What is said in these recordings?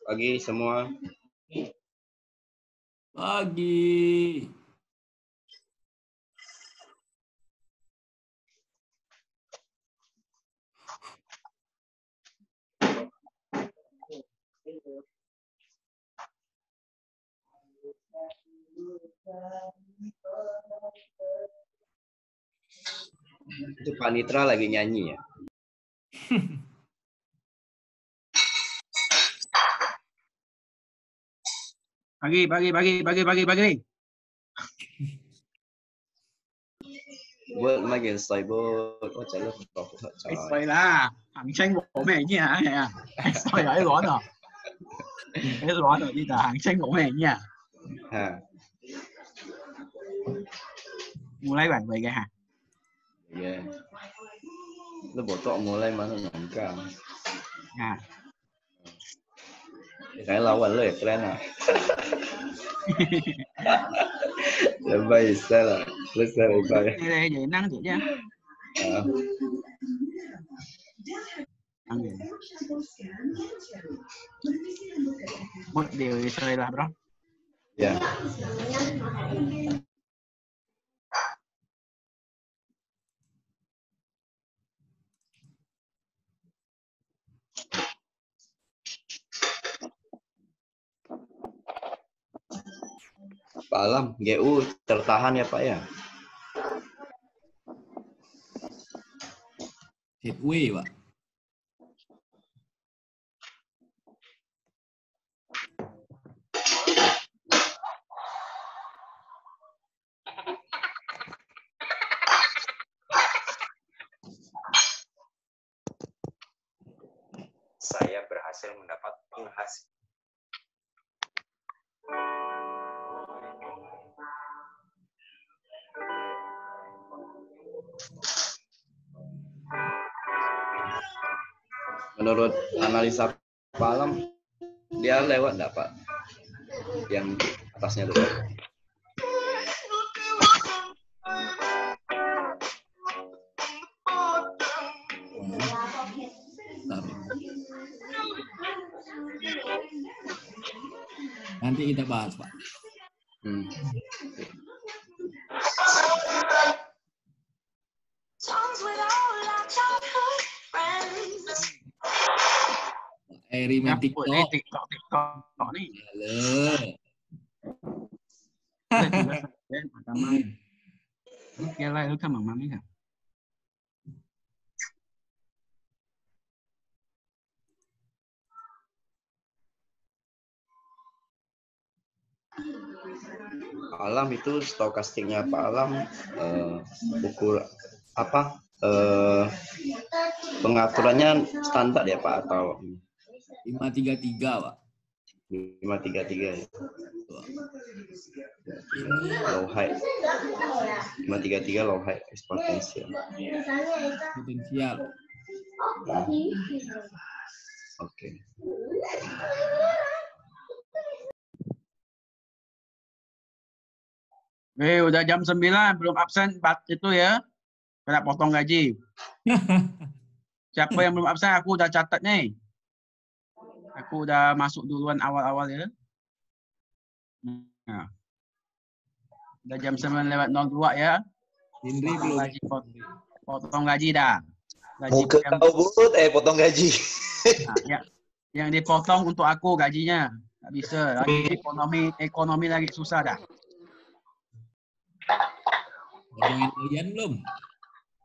Pagi semua. Pagi. Itu Panitra lagi nyanyi ya? Pagi. Buat makin say bớt có chạy lớp học của trời. Xoay là hành tranh của mẹ nhỉ à? Xoay ấy rõ rồi. Cái rõ rồi đi là hành tranh của mẹ nhỉ. Ha. Mulai bạn về cái hả? Yeah. Nó bộ tọ mulai mana nangka. À. Cái lâu anh lời cái này. Lebay salah. Lesar lebay. Đây vậy năng chị chứ. Một điều chơi là đó. Yeah. Pak Alam, GU tertahan ya Pak ya? Headway, Pak. Saya berhasil mendapat penghasilan. Menurut analisa Pak Alam, dia lewat nggak Pak? Yang atasnya dulu. Nanti kita bahas, Pak. Eri main TikTok. TikTok nih. Cái này nó không bằng mấy hả? Pak Alam itu stokastiknya Pak Alam ukur apa pengaturannya standar ya Pak atau 533 Pak? 533 ya. Low high 533 low high potensial. Potensial. Oke. Udah jam 9 belum absen itu ya. Kena potong gaji. Siapa yang belum absen aku udah catat nih. Aku udah masuk duluan awal-awal ya. Nah. Udah jam 9:02 ya. Indri belum. Gaji, potong gaji dah. Gaji mau ke kau but, potong gaji. Nah, ya. Yang dipotong untuk aku gajinya. Nggak bisa. Lagi ekonomi lagi susah dah. Join belum?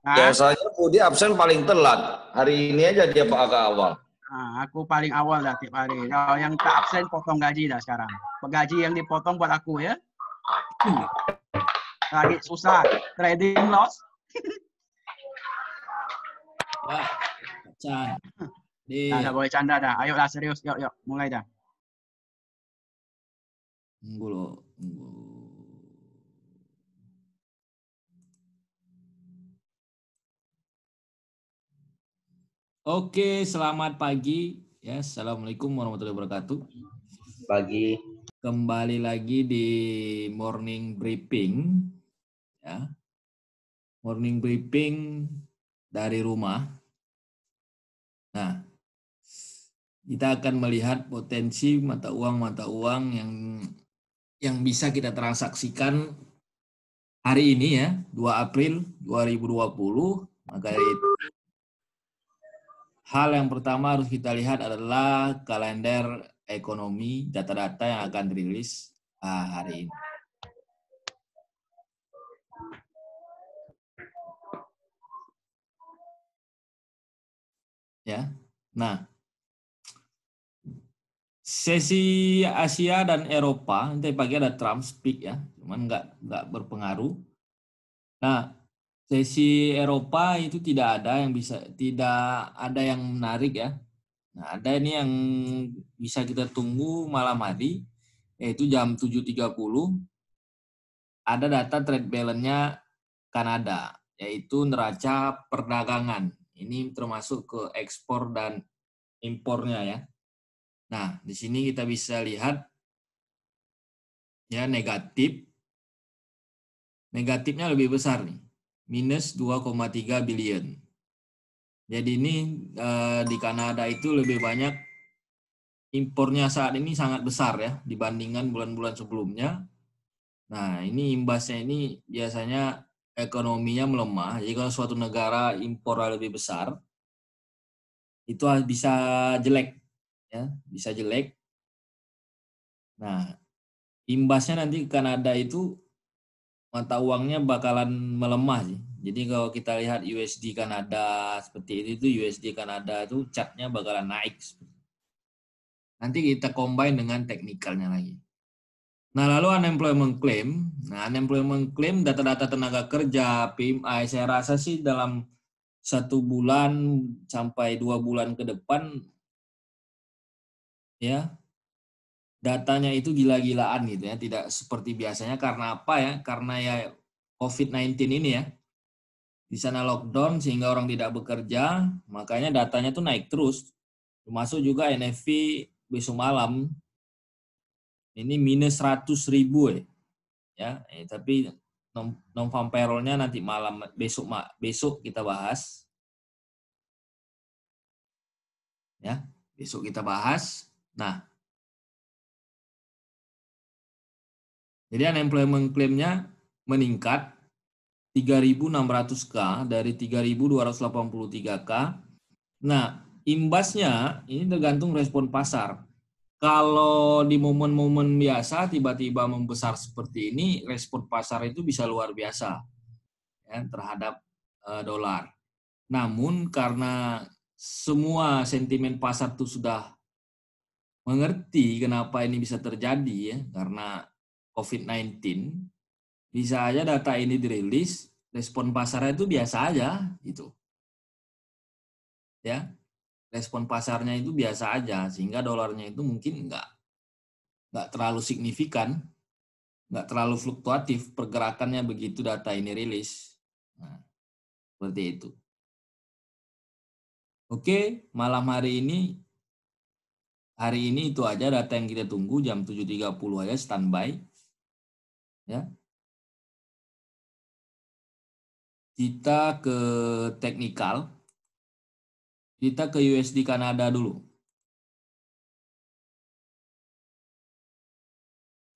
Biasanya Budi absen paling telat. Hari ini aja dia agak awal. Nah, aku paling awal dah tiap hari. Kalau yang tak absen potong gaji dah sekarang. Gaji yang dipotong buat aku ya. Lagi susah. Trading loss. Ya, Chan. Dah boleh canda dah. Ayolah serius. Yuk, mulai dah. Tunggu loh. Oke, selamat pagi. Ya, Assalamualaikum warahmatullahi wabarakatuh. Pagi. Kembali lagi di morning briefing. Ya. Morning briefing dari rumah. Nah, kita akan melihat potensi mata uang yang bisa kita transaksikan hari ini ya, 2 April 2020. Maka dari itu, hal yang pertama harus kita lihat adalah kalender ekonomi, data-data yang akan dirilis hari ini. Ya, nah, sesi Asia dan Eropa nanti pagi ada Trump speak ya, cuman nggak berpengaruh. Nah, sesi Eropa itu tidak ada yang menarik ya. Nah, ada ini yang bisa kita tunggu malam hari, yaitu jam 7.30. Ada data trade balance-nya Kanada, yaitu neraca perdagangan. Ini termasuk ke ekspor dan impornya ya. Nah, di sini kita bisa lihat ya negatif. Negatifnya lebih besar nih, minus 2,3 billion. Jadi ini di Kanada itu lebih banyak impornya saat ini sangat besar ya dibandingkan bulan-bulan sebelumnya. Nah, ini imbasnya ini biasanya ekonominya melemah. Jadi kalau suatu negara impor lebih besar, itu bisa jelek ya, bisa jelek. Nah, imbasnya nanti Kanada itu mata uangnya bakalan melemah sih. Jadi kalau kita lihat USD Kanada seperti itu USD Kanada itu chartnya bakalan naik. Nanti kita combine dengan teknikalnya lagi. Nah, lalu unemployment claim. Nah, unemployment claim data-data tenaga kerja, PMI, saya rasa sih dalam 1 bulan sampai 2 bulan ke depan ya datanya itu gila-gilaan gitu ya, tidak seperti biasanya. Karena apa ya? Karena ya COVID-19 ini ya. Di sana lockdown sehingga orang tidak bekerja, makanya datanya tuh naik terus. Termasuk juga NFP besok malam ini minus 100.000 ya. Tapi non-farm payroll-nya nanti malam besok kita bahas. Ya, besok kita bahas. Nah, jadi unemployment claim-nya meningkat 3.600K dari 3.283K. Nah, imbasnya ini tergantung respon pasar. Kalau di momen-momen biasa tiba-tiba membesar seperti ini, respon pasar itu bisa luar biasa ya, terhadap dolar. Namun karena semua sentimen pasar itu sudah mengerti kenapa ini bisa terjadi ya, karena COVID-19, bisa aja data ini dirilis, respon pasarnya itu biasa aja gitu. Ya, respon pasarnya itu biasa aja sehingga dolarnya itu mungkin nggak terlalu signifikan, nggak terlalu fluktuatif pergerakannya begitu data ini rilis. Nah, seperti itu. Oke, malam hari ini itu aja data yang kita tunggu jam 7.30 aja standby. Ya. Kita ke teknikal. Kita ke USD Kanada dulu.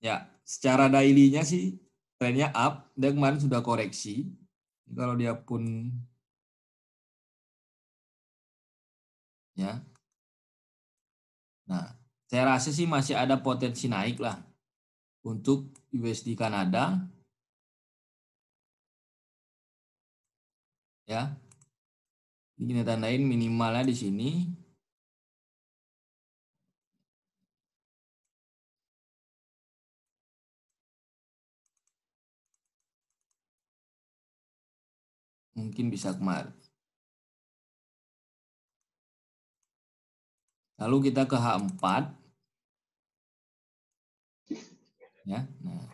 Ya, secara daily-nya sih trennya up, dan kemarin sudah koreksi. Kalau dia pun ya. Nah, saya rasa sih masih ada potensi naik lah untuk USD Kanada. Ya. Ini kita tandain minimalnya di sini. Mungkin bisa kemarin. Lalu kita ke H4. Ya. Nah,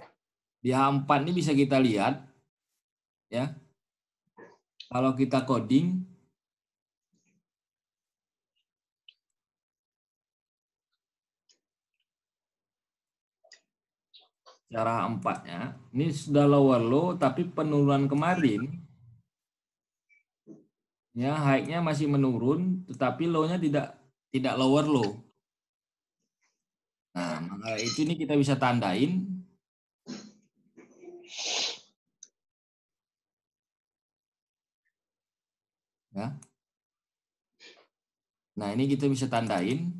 di H4 ini bisa kita lihat ya. Kalau kita coding cara 4-nya. Ini sudah lower low, tapi penurunan kemarin, ya high-nya masih menurun, tetapi low-nya tidak lower low. Nah, maka itu ini kita bisa tandain. Ya. Nah, ini kita bisa tandain.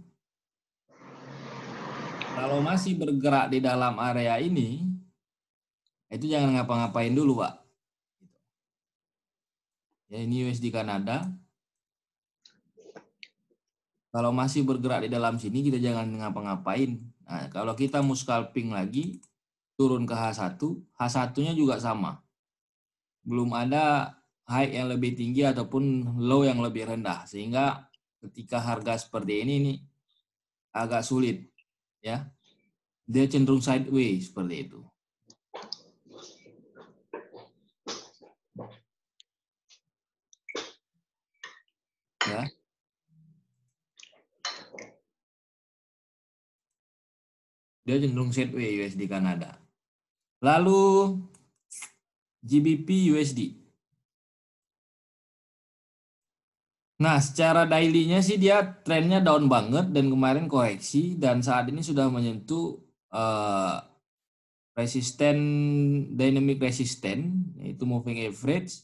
Kalau masih bergerak di dalam area ini, itu jangan ngapa-ngapain dulu, Pak. Ya, ini USD Kanada. Kalau masih bergerak di dalam sini, kita jangan ngapa-ngapain. Nah, kalau kita mau scalping lagi, turun ke H1, H1-nya juga sama. Belum ada high yang lebih tinggi ataupun low yang lebih rendah. Sehingga ketika harga seperti ini nih, agak sulit. Ya, dia cenderung sideways seperti itu. Ya. Dia cenderung sideways USD Kanada. Lalu GBP USD. Nah, secara daily-nya sih dia trennya down banget dan kemarin koreksi dan saat ini sudah menyentuh resisten, dynamic resisten, yaitu moving average.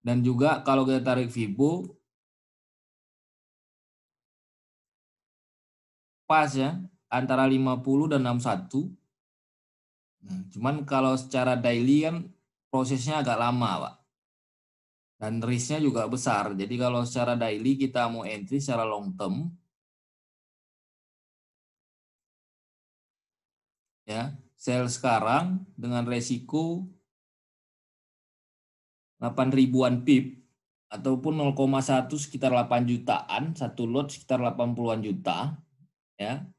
Dan juga kalau kita tarik Fibo, pas ya, antara 50 dan 61. Nah, cuman kalau secara daily kan prosesnya agak lama, Pak. Dan risk-nya juga besar. Jadi kalau secara daily kita mau entry secara long term, ya, sell sekarang dengan resiko 8 ribuan pip ataupun 0,1 sekitar 8 jutaan, satu lot sekitar 80-an juta, ya.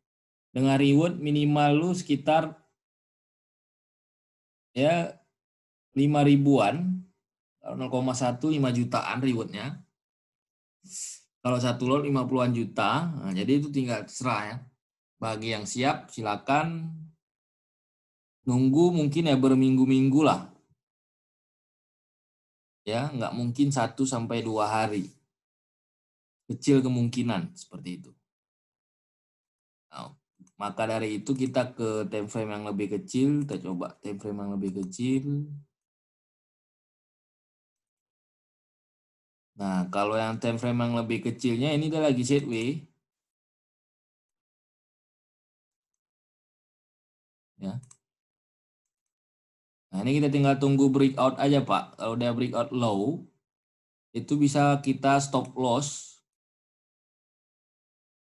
Dengan reward minimal lu sekitar ya 5 ribuan, 0,1 5 jutaan rewardnya. Kalau satu lot 50-an juta, nah jadi itu tinggal terserah ya. Bagi yang siap silakan nunggu mungkin ya berminggu-minggu lah. Ya, nggak mungkin 1 sampai 2 hari. Kecil kemungkinan seperti itu. Nah, maka dari itu kita ke time frame yang lebih kecil, kita coba time frame yang lebih kecil. Nah, kalau yang time frame yang lebih kecilnya ini dia lagi sideways. Ya. Nah, ini kita tinggal tunggu breakout aja, Pak. Kalau dia breakout low, itu bisa kita stop loss.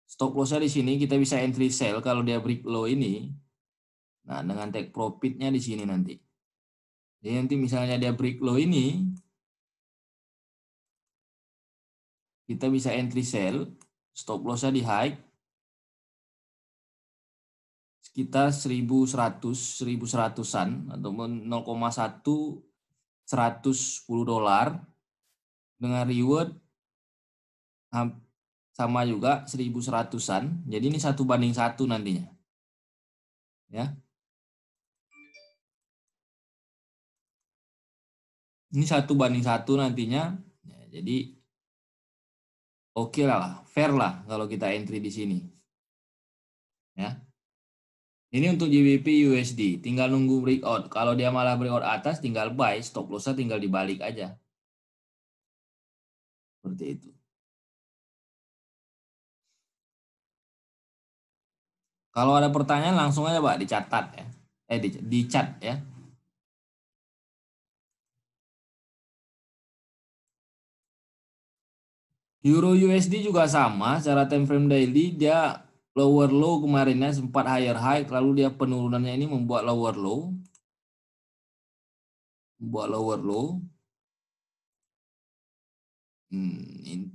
Stop loss-nya di sini kita bisa entry sell kalau dia break low ini. Nah, dengan take profit-nya di sini nanti. Jadi nanti misalnya dia break low ini, kita bisa entry sell, stop loss-nya di high sekitar 1100-1100-an ataupun 0,1 $110 dengan reward sama juga 1100-an. Jadi ini 1:1 nantinya. Ya. Ini 1:1 nantinya. Ya, jadi oke lah, fair lah kalau kita entry di sini. Ya. Ini untuk GBP USD, tinggal nunggu breakout. Kalau dia malah breakout atas, tinggal buy, stop loss-nya tinggal dibalik aja. Seperti itu. Kalau ada pertanyaan langsung aja, Pak, dicatat ya. Di chat ya. Euro USD juga sama, secara time frame daily dia lower low kemarinnya sempat higher high, lalu dia penurunannya ini membuat lower low.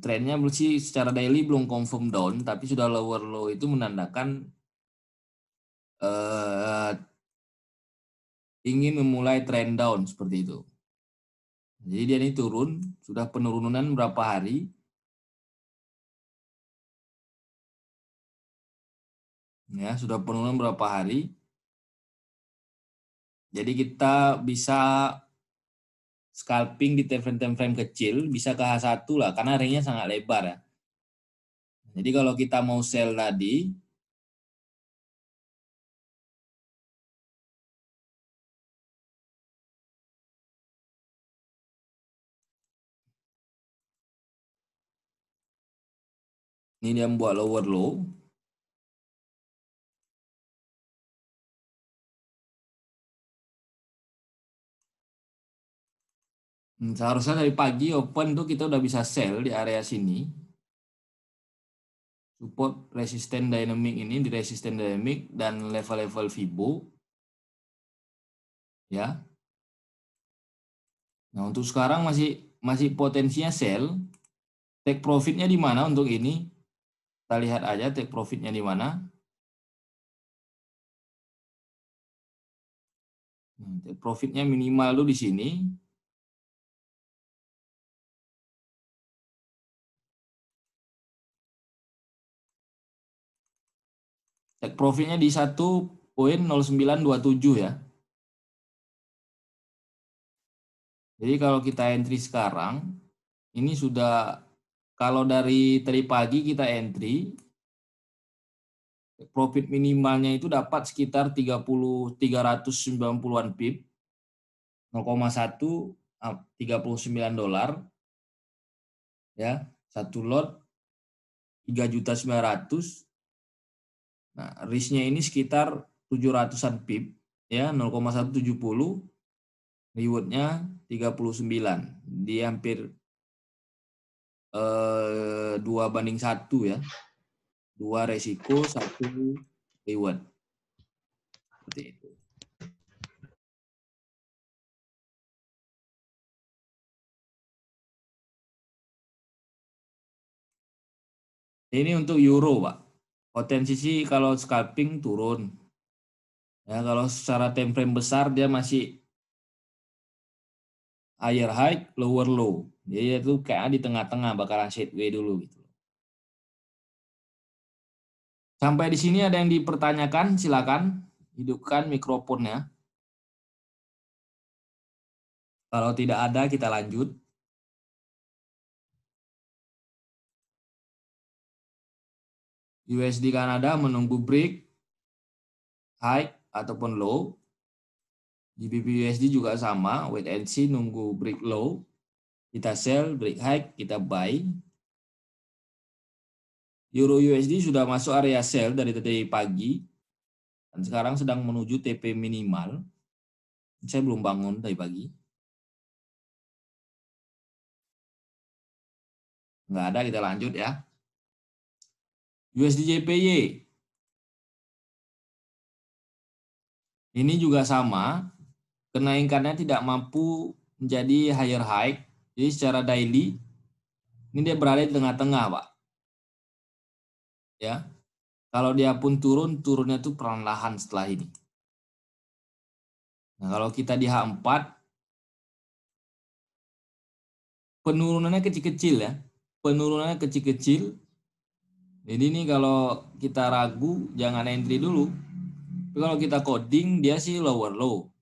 Trennya sih secara daily belum confirm down, tapi sudah lower low itu menandakan ingin memulai trend down seperti itu. Jadi dia ini turun, sudah penurunan berapa hari. Ya, sudah penurunan berapa hari. Jadi kita bisa scalping di time frame kecil, bisa ke H1 lah, karena ringnya sangat lebar ya. Jadi kalau kita mau sell tadi, ini dia membuat lower low. Seharusnya dari pagi open tuh kita udah bisa sell di area sini. Support resisten dynamic ini di resisten dynamic dan level-level Fibo. Ya. Nah, untuk sekarang masih potensinya sell. Take profitnya di mana untuk ini? Kita lihat aja take profitnya di mana. Take profitnya minimal dulu di sini. Take profitnya di 1.0927 ya. Jadi kalau kita entry sekarang, ini sudah, kalau dari tadi pagi kita entry, profit minimalnya itu dapat sekitar 390-an pip, 0,1 $39 ya, satu lot 3.900.000. Nah, risknya ini sekitar 700-an pip ya, 0,170, rewardnya 39. Dia hampir 2:1 ya. 2 resiko, 1 reward. Seperti itu. Ini untuk euro, Pak. Potensi sih kalau scalping turun. Ya, kalau secara time frame besar dia masih higher high, lower low. Jadi itu kayak di tengah-tengah bakalan sideways dulu gitu. Sampai di sini ada yang dipertanyakan, silakan hidupkan mikrofonnya. Kalau tidak ada kita lanjut. USD Kanada menunggu break high ataupun low. GBP USD juga sama, wait and see, nunggu break low. Kita sell, break high, kita buy. Euro USD sudah masuk area sell dari tadi pagi. Dan sekarang sedang menuju TP minimal. Saya belum bangun dari pagi. Nggak ada, kita lanjut ya. USD JPY. Ini juga sama. Kenaikannya tidak mampu menjadi higher high. Jadi secara daily, ini dia berada di tengah-tengah, Pak. Ya. Kalau dia pun turun, turunnya tuh perlahan setelah ini. Nah, kalau kita di H4, penurunannya kecil-kecil ya. Penurunannya kecil-kecil. Jadi ini kalau kita ragu, jangan entry dulu. Tapi kalau kita coding, dia sih lower low.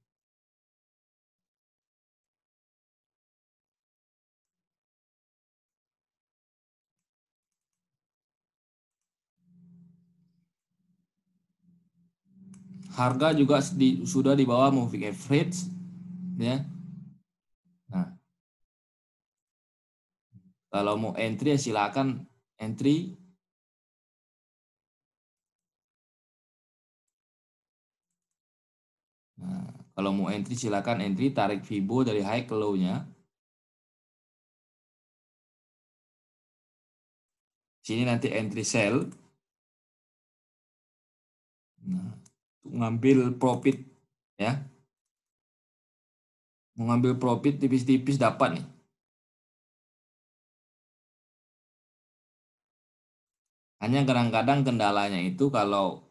Harga juga sudah di bawah moving average. Ya. Nah, kalau mau entry ya silakan entry. Nah, kalau mau entry silakan entry, tarik Fibo dari high ke low-nya. Sini nanti entry sell. Nah, untuk ngambil profit ya. Mau ngambil profit tipis-tipis dapat nih. Hanya kadang-kadang kendalanya itu kalau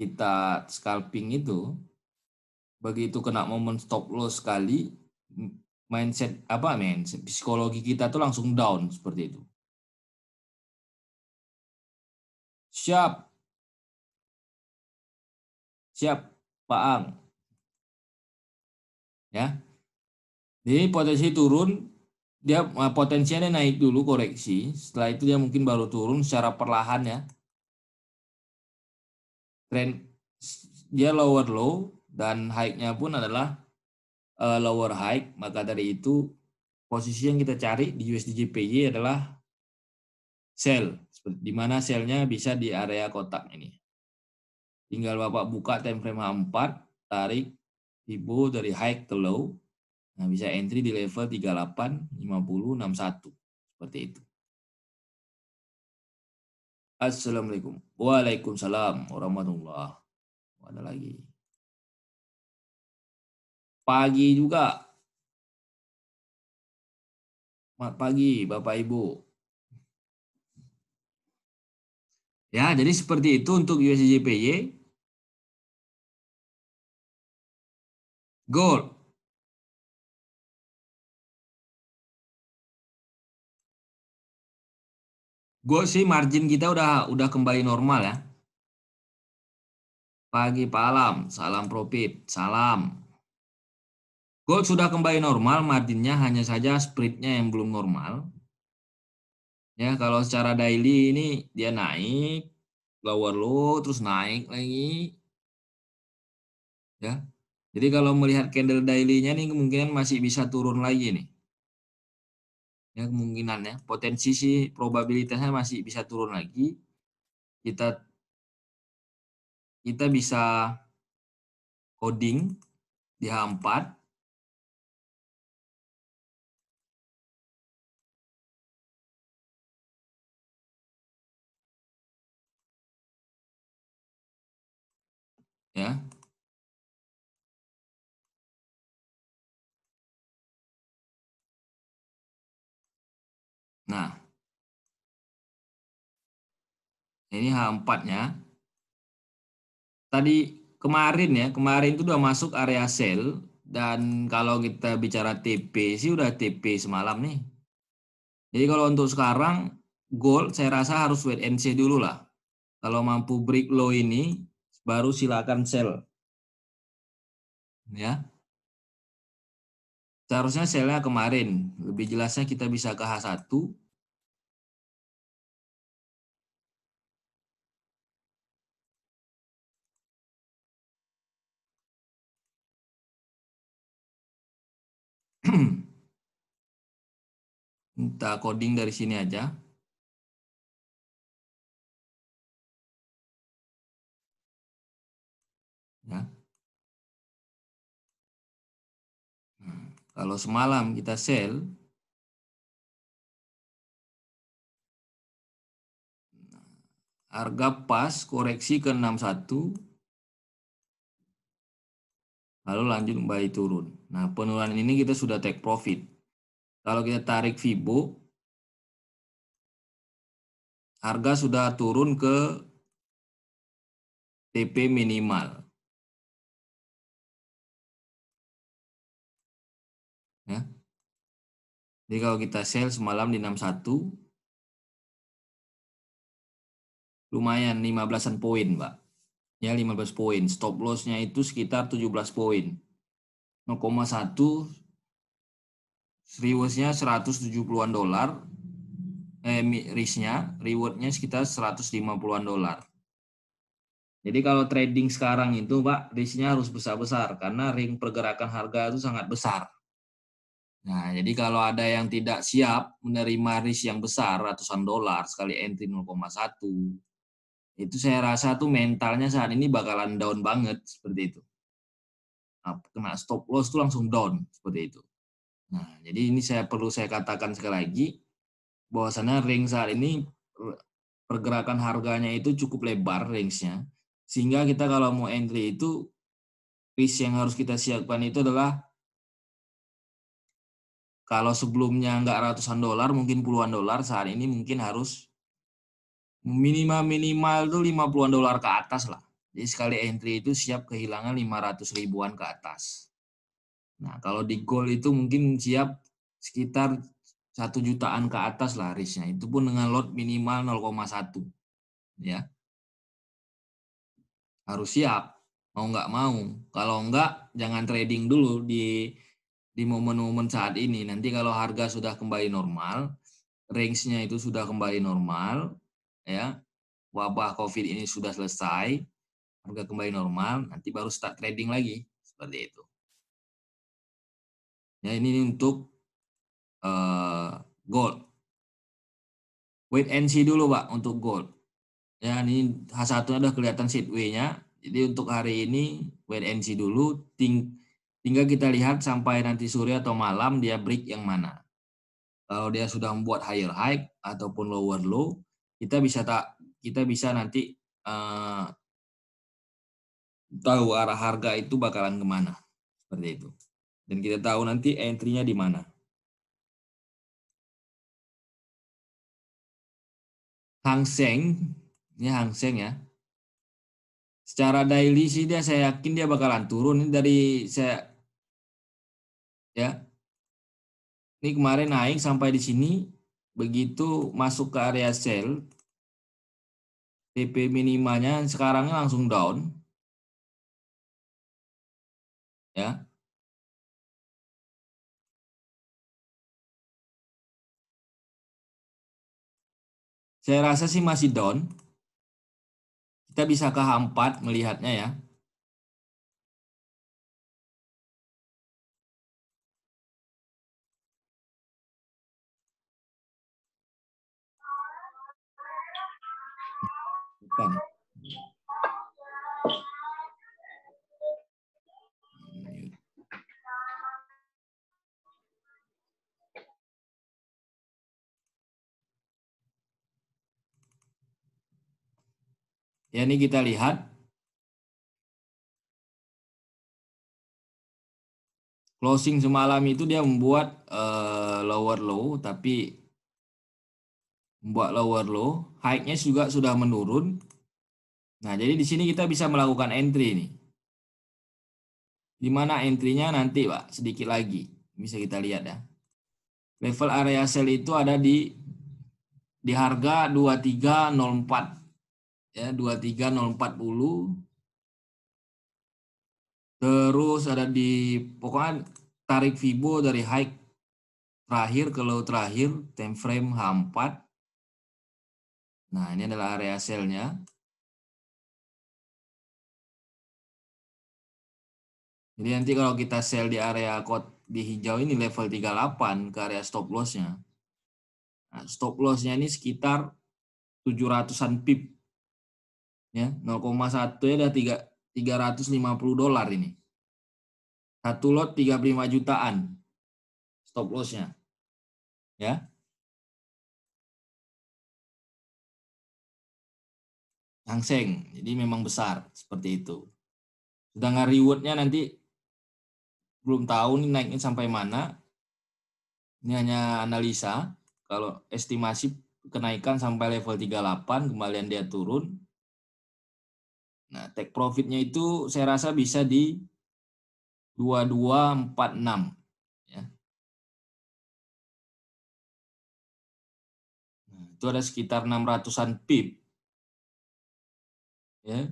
kita scalping itu, begitu kena momen stop loss sekali, mindset psikologi kita tuh langsung down seperti itu. Siap Pak Ang. Ya. Jadi potensi turun, dia potensinya naik dulu koreksi, setelah itu dia mungkin baru turun secara perlahan ya. Trend dia lower low dan high-nya pun adalah lower high, maka dari itu posisi yang kita cari di USD JPY adalah sell, di mana sell-nya bisa di area kotak ini. Tinggal Bapak buka time frame H4, tarik Fibo dari high ke low. Nah, bisa entry di level 38, 50, 61. Seperti itu. Assalamualaikum. Waalaikumsalam warahmatullahi wabarakatuh. Ada lagi. Pagi juga. Selamat pagi, Bapak Ibu. Ya, jadi seperti itu untuk USD JPY. Gold. Gold sih margin kita udah kembali normal ya. Pagi Pak Alam, salam profit, salam. Gold sudah kembali normal, marginnya hanya saja spreadnya yang belum normal. Ya, kalau secara daily ini dia naik, lower low, terus naik lagi. Ya, jadi kalau melihat candle daily-nya nih kemungkinan masih bisa turun lagi nih. Ya, kemungkinannya, potensi sih probabilitasnya masih bisa turun lagi. Kita bisa coding di H4. Ya. Nah, ini H4-nya. Tadi kemarin itu udah masuk area sell, dan kalau kita bicara TP sih udah TP semalam nih. Jadi kalau untuk sekarang gold saya rasa harus wait and see dulu lah. Kalau mampu break low ini baru silakan sell. Ya. Seharusnya sell-nya kemarin. Lebih jelasnya kita bisa ke H1. Kita coding dari sini aja. Ya. Kalau semalam kita sell, harga pas koreksi ke 61, lalu lanjut kembali turun. Nah, penurunan ini kita sudah take profit. Kalau kita tarik Fibo, harga sudah turun ke TP minimal. Ya. Jadi kalau kita sell semalam di 61, lumayan 15-an poin, Mbak. Ya, 15 poin. Stop loss-nya itu sekitar 17 poin. 0,1 reward-nya 170-an dolar. Risk-nya, reward-nya sekitar 150-an dolar. Jadi kalau trading sekarang itu, Pak, risk-nya harus besar-besar karena ring pergerakan harga itu sangat besar. Nah, jadi kalau ada yang tidak siap menerima risk yang besar, ratusan dolar sekali entry 0,1, itu saya rasa tuh mentalnya saat ini bakalan down banget seperti itu. Nah, kena stop loss tuh langsung down seperti itu. Nah, jadi ini perlu saya katakan sekali lagi, bahwasannya ring saat ini pergerakan harganya itu cukup lebar range-nya, sehingga kita kalau mau entry itu risk yang harus kita siapkan itu adalah kalau sebelumnya nggak ratusan dolar, mungkin puluhan dolar, saat ini mungkin harus minimal tuh 50-an dolar ke atas lah. Jadi sekali entry itu siap kehilangan 500 ribuan ke atas. Nah, kalau di gold itu mungkin siap sekitar 1 jutaan ke atas lah risknya. Itu pun dengan lot minimal 0,1. Ya. Harus siap. mau nggak mau. Kalau nggak, jangan trading dulu di momen-momen saat ini. Nanti kalau harga sudah kembali normal, range-nya itu sudah kembali normal, ya, wabah COVID ini sudah selesai, harga kembali normal, nanti baru start trading lagi, seperti itu. Ya, ini untuk gold. Wait and see dulu, Pak, untuk gold. Ya, ini H1 udah kelihatan sideway-nya. Jadi untuk hari ini wait and see dulu. Tinggal kita lihat sampai nanti sore atau malam dia break yang mana. Kalau dia sudah membuat higher high ataupun lower low, kita bisa nanti tahu arah harga itu bakalan kemana, seperti itu. Dan kita tahu nanti entry-nya di mana. Hang Seng, ini Hang Seng ya. Secara daily sih saya yakin dia bakalan turun. Ini dari saya ya. Ini kemarin naik sampai di sini, begitu masuk ke area sell, TP minimanya sekarang langsung down. Ya. Saya rasa sih masih down. Kita bisa ke H4 melihatnya ya. Bukan. Ya, ini kita lihat closing semalam itu dia membuat lower low, tapi membuat lower low, high-nya juga sudah menurun. Nah, jadi di sini kita bisa melakukan entry nih. Di mana entry-nya nanti, Pak, sedikit lagi. Bisa kita lihat ya. Level area sell itu ada di harga 2304. Ya, 23040. Terus ada di pokoknya tarik Fibo dari high terakhir ke low terakhir, time frame H4. Nah, ini adalah area sell-nya. Jadi nanti kalau kita sell di area di hijau ini level 38 ke area stop loss-nya. Nah, stop loss-nya ini sekitar 700-an pip. Ya, 0,1 ya udah $350 ini. Satu lot 35 jutaan stop loss-nya. Ya. Hang Seng. Jadi memang besar seperti itu. Sedangkan reward-nya nanti belum tahu nih naiknya sampai mana. Ini hanya analisa. Kalau estimasi kenaikan sampai level 38, kembalian dia turun. Nah, take profit-nya itu saya rasa bisa di 2246 ya. Nah, itu ada sekitar 600-an pip. Ya.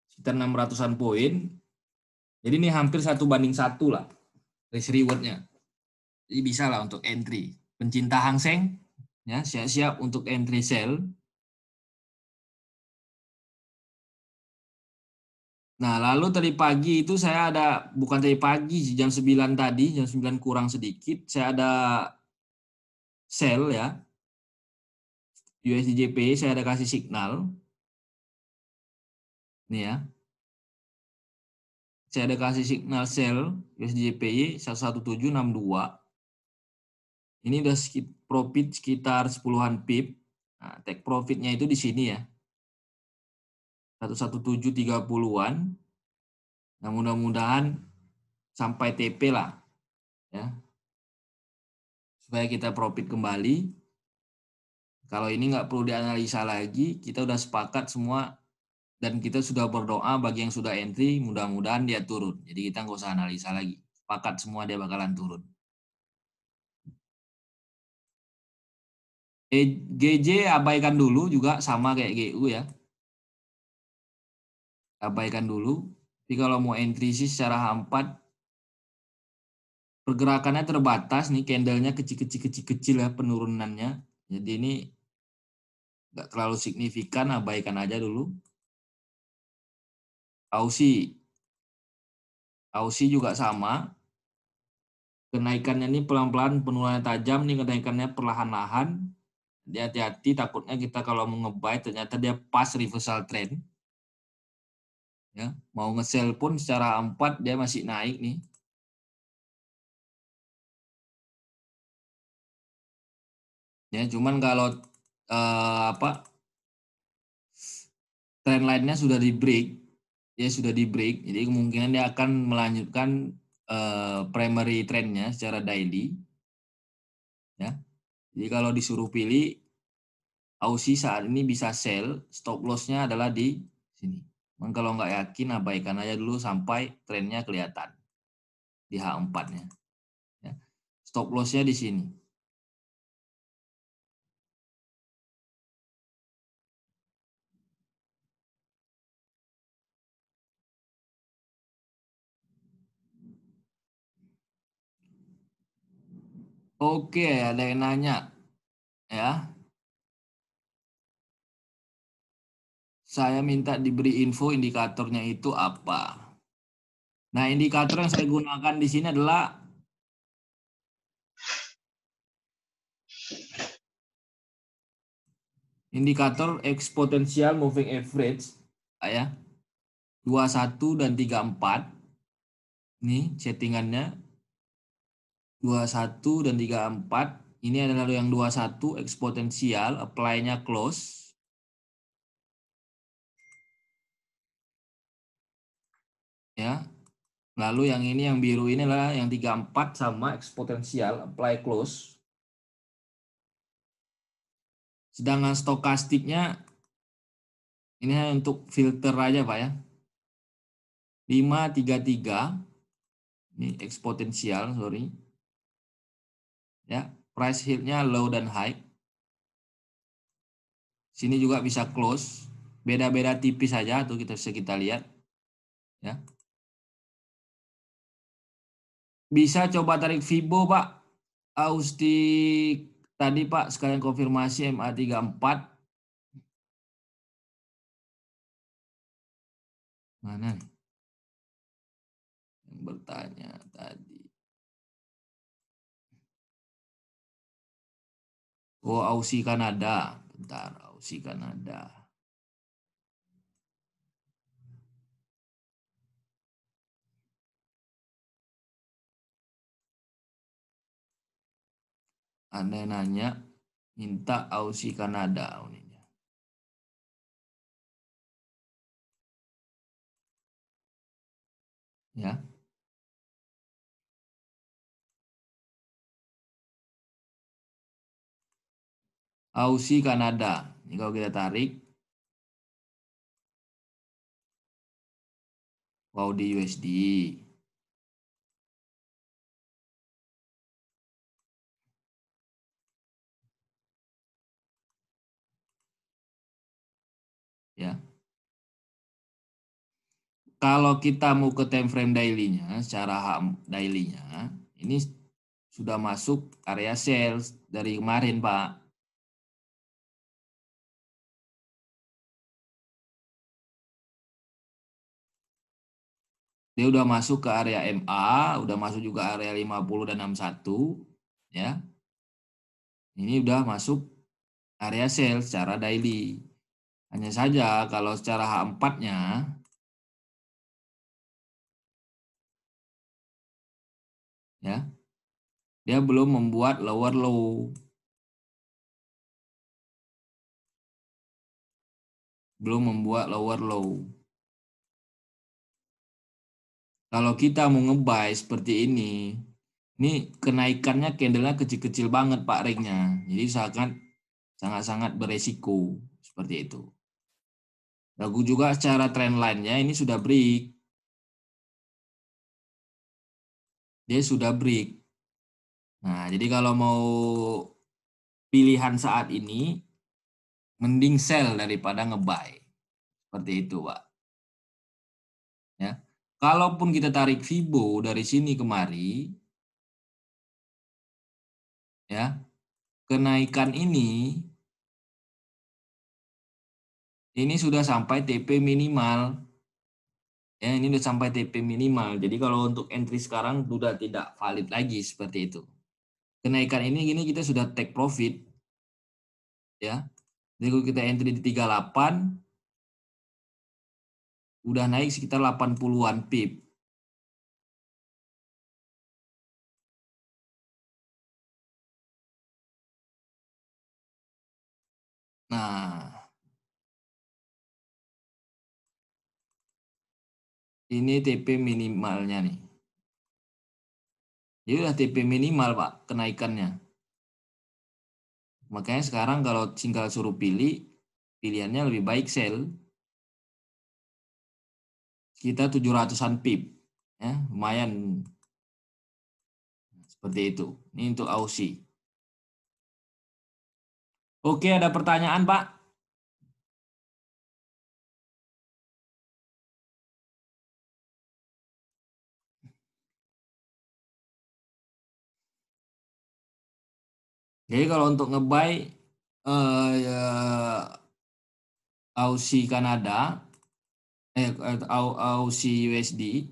Sekitar 600-an poin. Jadi ini hampir 1:1 lah risk reward-nya. Jadi bisa lah untuk entry. Pencinta Hang Seng ya, siap-siap untuk entry sell. Nah, lalu tadi pagi itu saya ada, bukan tadi pagi, jam 9 tadi, jam 9 kurang sedikit, saya ada sell ya. USDJP saya ada kasih signal. Nih ya. Saya ada kasih signal sell USDJPY 11762. Ini udah profit sekitar 10-an pip. Nah, take profitnya itu di sini ya. 11730-an. Nah, mudah-mudahan sampai TP lah ya. Supaya kita profit kembali. Kalau ini nggak perlu dianalisa lagi, kita udah sepakat semua dan kita sudah berdoa bagi yang sudah entry, mudah-mudahan dia turun. Jadi kita nggak usah analisa lagi. Sepakat semua dia bakalan turun. GJ abaikan dulu juga sama kayak GU ya. Abaikan dulu. Tapi kalau mau entry sih secara H4 pergerakannya terbatas nih, candlenya kecil-kecil ya penurunannya. Jadi ini nggak terlalu signifikan, abaikan aja dulu. Aussie juga sama. Kenaikannya ini pelan-pelan, penurunannya tajam nih, kenaikannya perlahan-lahan. Hati-hati, takutnya kita kalau mau nge-buy ternyata dia pas reversal trend. Ya, mau nge-sell pun secara A4 dia masih naik nih. Ya, cuman kalau trend line-nya sudah di break, jadi kemungkinan dia akan melanjutkan primary trend-nya secara daily. Ya. Jadi kalau disuruh pilih, Aussie saat ini bisa sell, stop loss-nya adalah di sini. Kalau nggak yakin, abaikan aja dulu sampai trennya kelihatan di H4-nya. Ya. Stop loss-nya di sini. Oke, ada yang nanya. Ya. Saya minta diberi info indikatornya itu apa. Nah, indikator yang saya gunakan di sini adalah indikator exponential moving average, ya. 21 dan 34. Ini settingannya 21 dan 34. Ini adalah yang 21 eksponensial, apply-nya close. Ya. Lalu yang ini yang biru ini adalah yang 34 sama eksponensial, apply close. Sedangkan stokastiknya ini hanya untuk filter aja, Pak ya. 533. Ini eksponensial, sorry. Ya, price hit-nya low dan high. Sini juga bisa close. Beda-beda tipis saja tuh kita lihat. Ya. Bisa coba tarik Fibo, Pak. Austi tadi, Pak, sekalian konfirmasi MA34. Mana nih? Yang bertanya tadi. Oh, Aussie Kanada. Bentar, Aussie Kanada. Ada yang nanya, minta Aussie Kanada. Ya. Aussie Kanada. Ini kalau kita tarik. Wow, di USD. Ya. Kalau kita mau ke time frame daily-nya, secara daily-nya, ini sudah masuk area sales dari kemarin, Pak. Dia udah masuk ke area MA, udah masuk juga area 50 dan 61, ya. Ini udah masuk area sales secara daily. Hanya saja kalau secara H4-nya, ya, dia belum membuat lower low. Belum membuat lower low. Kalau kita mau nge-buy seperti ini kenaikannya candlenya kecil-kecil banget, Pak, ringnya. Jadi sangat-sangat beresiko seperti itu. Lalu juga secara trend line-nya ini sudah break. Dia sudah break. Nah, jadi kalau mau pilihan saat ini, mending sell daripada nge-buy. Seperti itu, Pak. Ya. kalaupun kita tarik Fibo dari sini kemari, ya, kenaikan ini sudah sampai TP minimal. Ya, ini sudah sampai TP minimal. Jadi kalau untuk entry sekarang sudah tidak valid lagi seperti itu. Kenaikan ini kita sudah take profit. Ya. Jadi kalau kita entry di 38 udah naik sekitar 80-an pip. Nah, ini TP minimalnya nih. Jadi udah TP minimal, Pak, kenaikannya. Makanya sekarang kalau tinggal suruh pilih, pilihannya lebih baik sell. Kita 700-an pip. Ya, lumayan. Seperti itu. Ini untuk Aussie. Oke, ada pertanyaan, Pak? Jadi kalau untuk nge-buy Aussie Kanada, Aussie USD,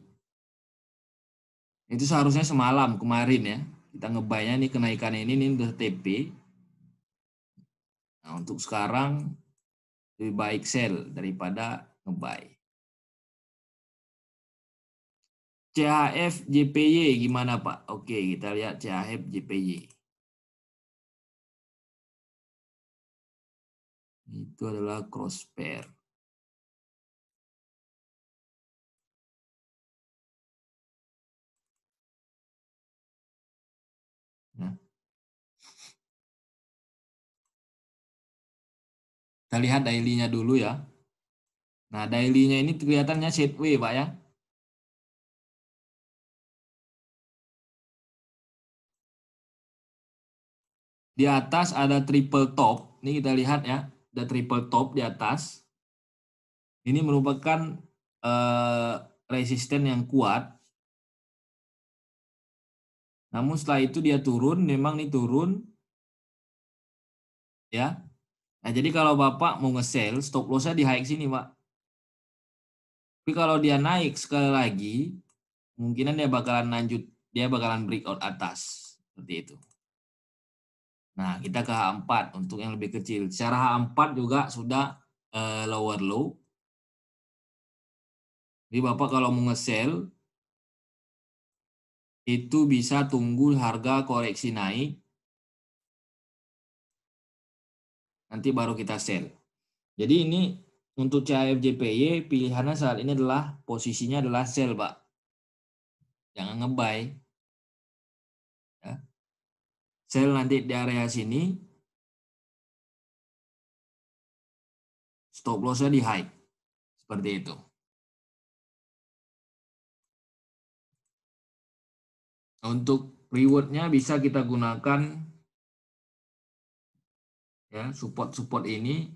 itu seharusnya semalam kemarin ya. Kita nge-buy-nya nih kenaikan ini udah TP. Nah, untuk sekarang lebih baik sell daripada nge-buy. CHF JPY gimana, Pak? Oke, kita lihat CHF JPY. Itu adalah cross pair. Nah. Kita lihat daily-nya dulu ya. Nah, daily-nya ini kelihatannya sideways, Pak ya. Di atas ada triple top. Ini kita lihat ya, ada triple top di atas. Ini merupakan resisten yang kuat. Namun setelah itu dia turun, memang ini turun. Ya. Nah, jadi kalau Bapak mau nge-sell, stop loss-nya di high sini, Pak. Tapi kalau dia naik sekali lagi, kemungkinan dia bakalan breakout atas. Seperti itu. Nah, kita ke H4 untuk yang lebih kecil. Secara H4 juga sudah lower low. Jadi Bapak kalau mau nge-sell, itu bisa tunggu harga koreksi naik. Nanti baru kita sell. Jadi ini untuk CHF JPY pilihannya saat ini adalah posisinya adalah sell, Pak. Jangan nge-buy. Ya. Sell nanti di area sini. Stop loss-nya di high. Seperti itu. Untuk reward-nya bisa kita gunakan ya support ini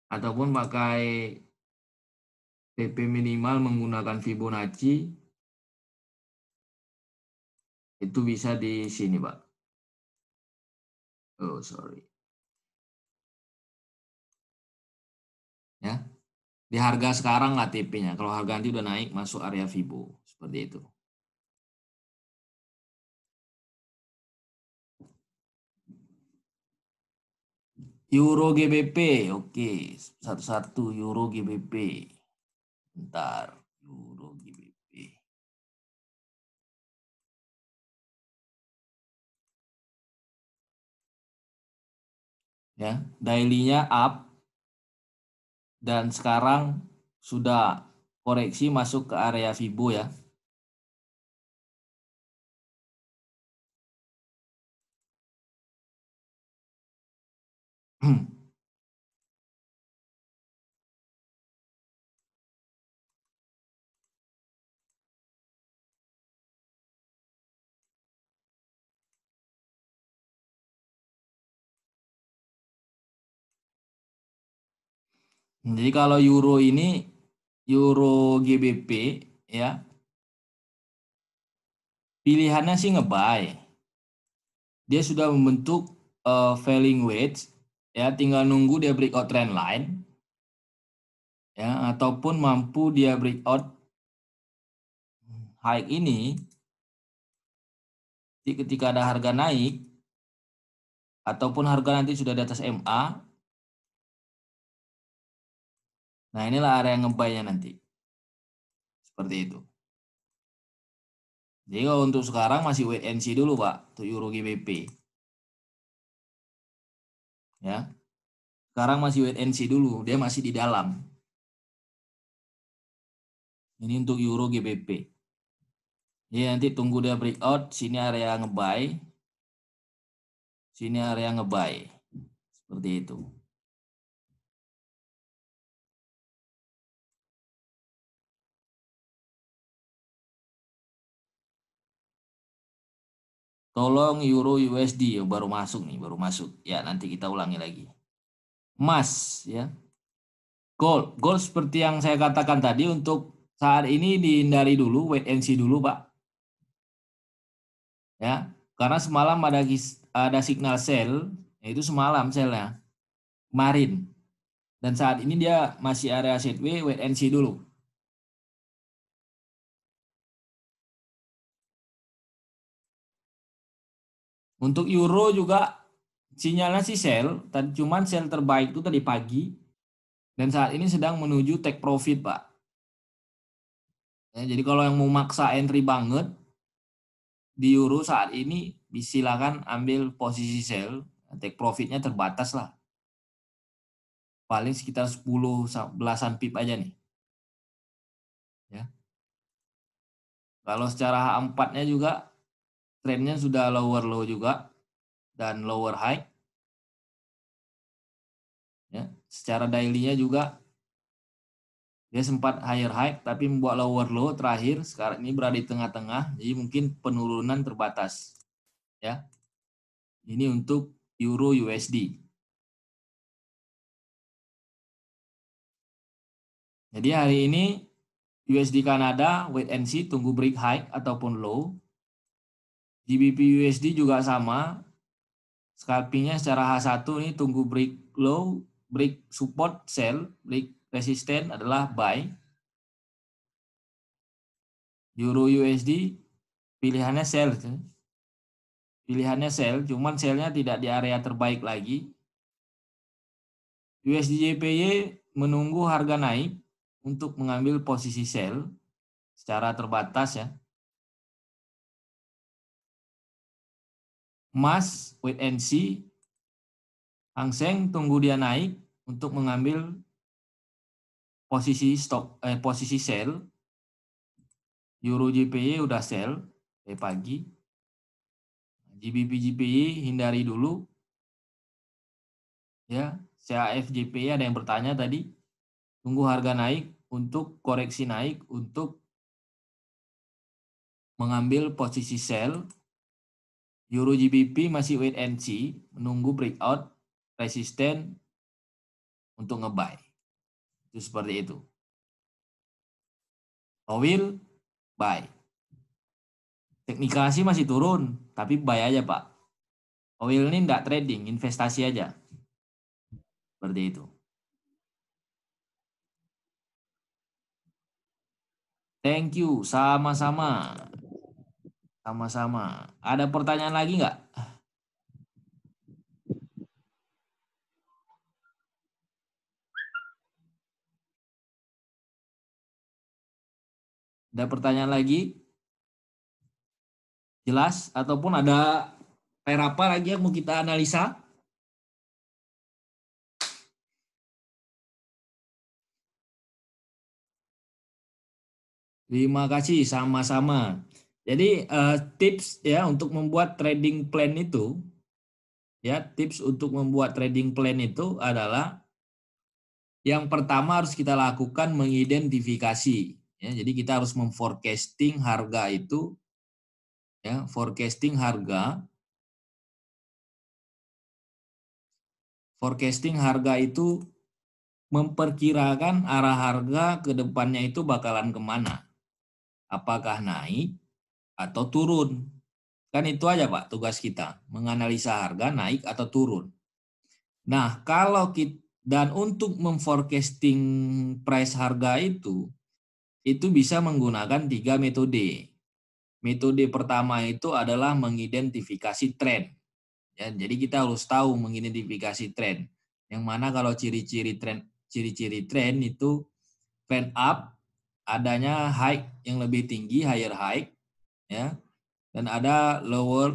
ataupun pakai TP minimal menggunakan Fibonacci. Itu bisa di sini, Pak. Oh, sorry. Ya. Di harga sekarang lah TP-nya. Kalau harga nanti udah naik masuk area Fibo. Seperti itu. Euro GBP. Oke. Satu-satu Euro GBP. Bentar. Euro GBP. Ya. Daily-nya up. Dan sekarang sudah koreksi masuk ke area Fibo ya. Jadi kalau euro ini, euro GBP ya, pilihannya sih nge-buy. Dia sudah membentuk falling wedge, ya tinggal nunggu dia breakout trend line, ya ataupun mampu dia breakout high ini. Ketika ada harga naik ataupun harga nanti sudah di atas MA, nah inilah area nge-buy-nya nanti. Seperti itu. Jadi kalau untuk sekarang masih wait and see dulu Pak, untuk Euro GBP. Ya. Sekarang masih wait and see dulu, dia masih di dalam. Ini untuk Euro GBP. Jadi nanti tunggu dia breakout, sini area nge-buy. Sini area nge-buy. Seperti itu. Tolong Euro USD baru masuk nih, baru masuk. Ya, nanti kita ulangi lagi. Emas ya. Gold seperti yang saya katakan tadi, untuk saat ini dihindari dulu, wait and see dulu, Pak. Ya, karena semalam ada signal sell, yaitu semalam sellnya. Kemarin. Dan saat ini dia masih area sideways, wait and see dulu. Untuk euro juga sinyalnya sih sell, cuman sell terbaik itu tadi pagi, dan saat ini sedang menuju take profit, Pak. Ya, jadi kalau yang mau maksa entry banget di euro saat ini, silakan ambil posisi sell, take profitnya terbatas lah. Paling sekitar 10 belasan pip aja nih. Ya. Kalau secara H4-nya juga trendnya sudah lower low juga dan lower high. Ya, secara daily-nya juga dia sempat higher high tapi membuat lower low terakhir, sekarang ini berada di tengah-tengah, jadi mungkin penurunan terbatas. Ya. Ini untuk Euro USD. Jadi hari ini USD Kanada wait and see, tunggu break high ataupun low. GBP USD juga sama. Scalpingnya secara H1 ini tunggu break low, break support sell, break resisten adalah buy. Euro USD pilihannya sell. Pilihannya sell, cuman sellnya tidak di area terbaik lagi. USD JPY menunggu harga naik untuk mengambil posisi sell secara terbatas ya. Emas wait and see. Hang Seng tunggu dia naik untuk mengambil posisi posisi sell. Euro JPY udah sell pagi. GBP JPY hindari dulu. Ya, CHF JPY ada yang bertanya tadi. Tunggu harga naik untuk koreksi naik untuk mengambil posisi sell. Euro GBP masih wait and see, menunggu breakout resisten untuk nge-buy. Itu seperti itu. Oil buy. Teknikasi masih turun, tapi buy aja Pak. Oil ini enggak trading, investasi aja. Seperti itu. Thank you, sama-sama. Sama-sama. Ada pertanyaan lagi nggak? Ada pertanyaan lagi? Jelas? Ataupun ada pair apa lagi yang mau kita analisa? Terima kasih, sama-sama. Jadi tips ya untuk membuat trading plan itu, ya tips untuk membuat trading plan itu adalah yang pertama harus kita lakukan mengidentifikasi. Ya, jadi kita harus memforecasting harga itu, ya forecasting harga itu memperkirakan arah harga ke depannya itu bakalan kemana. Apakah naik atau turun. Kan itu aja Pak tugas kita, menganalisa harga naik atau turun. Nah, kalau kita, dan untuk memforecasting price harga itu bisa menggunakan 3 metode. Metode pertama itu adalah mengidentifikasi tren. Ya, jadi kita harus tahu mengidentifikasi tren. Yang mana kalau ciri-ciri tren itu trend up, adanya high yang lebih tinggi, higher high, ya. Dan ada low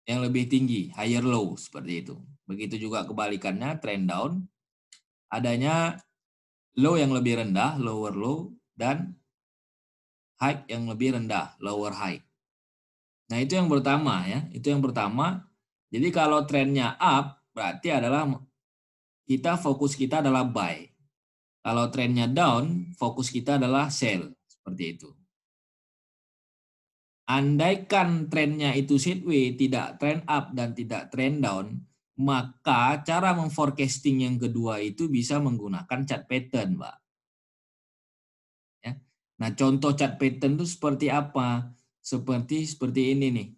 yang lebih tinggi, higher low, seperti itu. Begitu juga kebalikannya, trend down, adanya low yang lebih rendah, lower low, dan high yang lebih rendah, lower high. Nah, itu yang pertama ya, itu yang pertama. Jadi kalau trennya up, berarti adalah fokus kita adalah buy. Kalau trennya down, fokus kita adalah sell, seperti itu. Andaikan trennya itu sideways, tidak trend up dan tidak trend down, maka cara memforecasting yang kedua itu bisa menggunakan chart pattern, Pak. Ya. Nah, contoh chart pattern itu seperti apa? Seperti ini nih.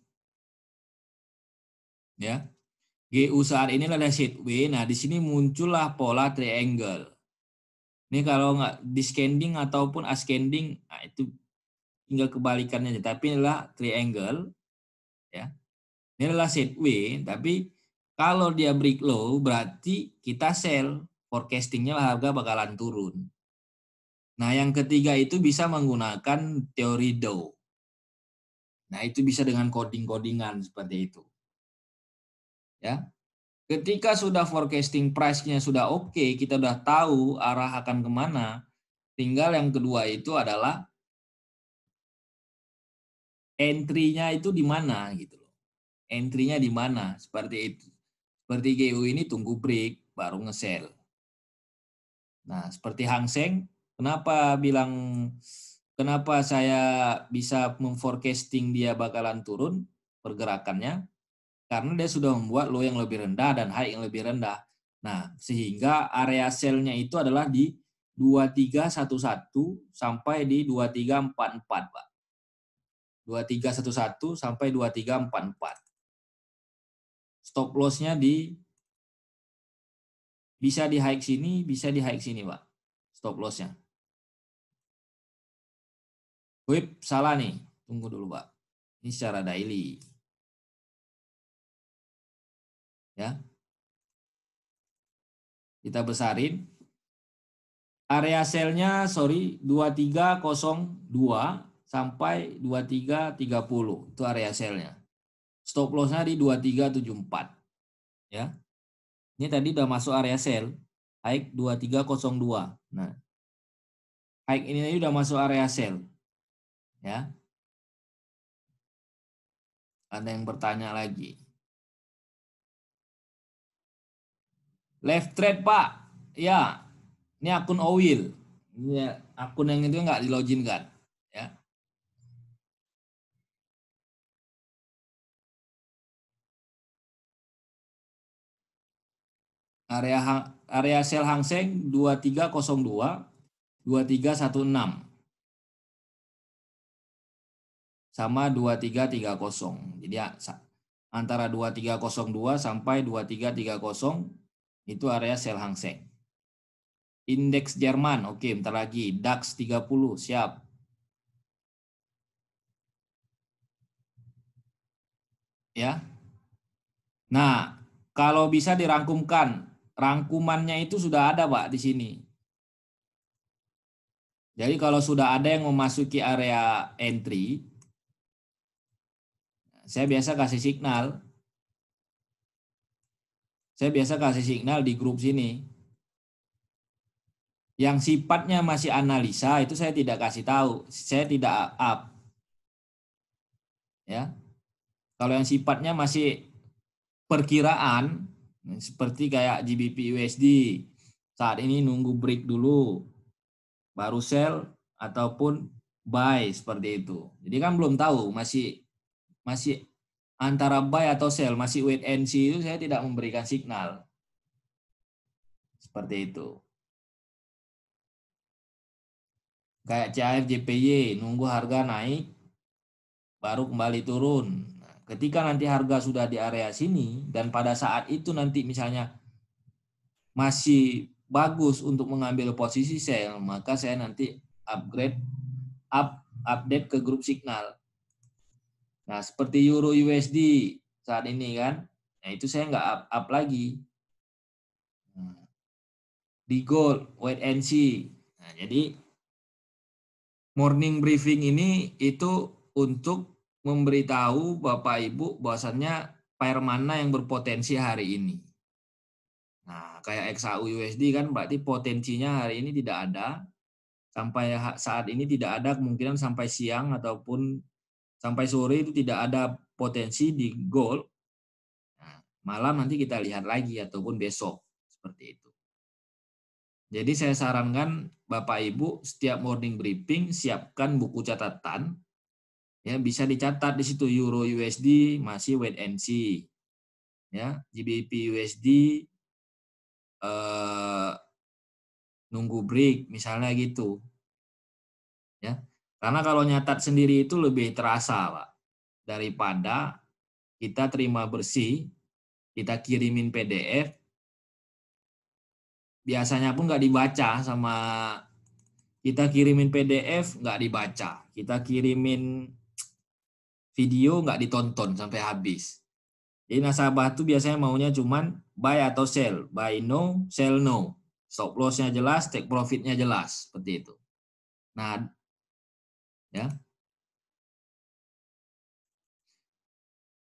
Ya. GU saat ini ada sideways. Nah, di sini muncullah pola triangle. Ini kalau nggak descending ataupun ascending, nah itu tinggal kebalikannya aja. Tapi inilah triangle, ya. Ini adalah sideways, tapi kalau dia break low berarti kita sell, forecastingnya harga bakalan turun. Nah, yang ketiga itu bisa menggunakan teori Dow. Nah, itu bisa dengan coding-codingan seperti itu. Ya. Ketika sudah forecasting price-nya sudah oke, kita sudah tahu arah akan kemana, tinggal yang kedua itu adalah entry-nya itu di mana gitu loh. Entry-nya di mana, seperti itu. Seperti GU ini tunggu break baru nge-sell. Nah, seperti Hang Seng, kenapa saya bisa memforecasting dia bakalan turun pergerakannya? Karena dia sudah membuat low yang lebih rendah dan high yang lebih rendah. Nah, sehingga area sell-nya itu adalah di 2311 sampai di 2344, Pak. 2311 sampai 2344. Stop loss-nya bisa di high sini, bisa di high sini, Pak. Stop loss-nya. Wip, salah nih. Tunggu dulu, Pak. Ini secara daily. Ya. Kita besarin. Area sell-nya 2302 sampai 2330. Itu area sell-nya. Stop loss-nya di 2374. Ya. Ini tadi udah masuk area sell. High 2302. Nah. High ini tadi udah masuk area sell. Ya. Ada yang bertanya lagi. Left trade, Pak. Ya. Ini akun Owil. Ini akun yang itu nggak di-login kan. Ya. Area sell Hang Seng 2302, 2316. Sama 2330. Jadi antara 2302 sampai 2330 itu area sell Hang Seng. Indeks Jerman, oke, bentar lagi. DAX 30, siap. Ya. Nah, kalau bisa dirangkumkan, rangkumannya itu sudah ada, Pak, di sini. Jadi kalau sudah ada yang memasuki area entry, saya biasa kasih signal. Saya biasa kasih signal di grup sini. Yang sifatnya masih analisa itu saya tidak kasih tahu, saya tidak up. Ya. Kalau yang sifatnya masih perkiraan seperti kayak GBP USD saat ini nunggu break dulu baru sell ataupun buy seperti itu. Jadi kan belum tahu, masih antara buy atau sell, masih wait and see, itu saya tidak memberikan signal. Seperti itu. Kayak CAF JPY nunggu harga naik baru kembali turun. Nah, ketika nanti harga sudah di area sini dan pada saat itu nanti misalnya masih bagus untuk mengambil posisi sell, maka saya nanti update ke grup signal. Nah, seperti Euro USD saat ini kan, nah itu saya nggak up lagi. Nah, di gold, wait and see. Nah, jadi morning briefing ini itu untuk memberitahu Bapak Ibu bahwasannya pair mana yang berpotensi hari ini. Nah, kayak XAU USD kan berarti potensinya hari ini tidak ada. Sampai saat ini tidak ada kemungkinan sampai siang ataupun sampai sore itu tidak ada potensi di gold. Nah, malam nanti kita lihat lagi ataupun besok seperti itu. Jadi saya sarankan Bapak Ibu setiap morning briefing siapkan buku catatan. Ya, bisa dicatat di situ Euro USD masih wait and see. Ya, GBP USD nunggu break misalnya gitu. Ya. Karena kalau nyatat sendiri itu lebih terasa, Pak. Daripada kita terima bersih, kita kirimin PDF, biasanya pun nggak dibaca sama kita kirimin PDF nggak dibaca, kita kirimin video nggak ditonton sampai habis. Jadi nasabah tuh biasanya maunya cuman buy atau sell, buy no, sell no, stop loss-nya jelas, take profit-nya jelas, seperti itu. Nah, ya.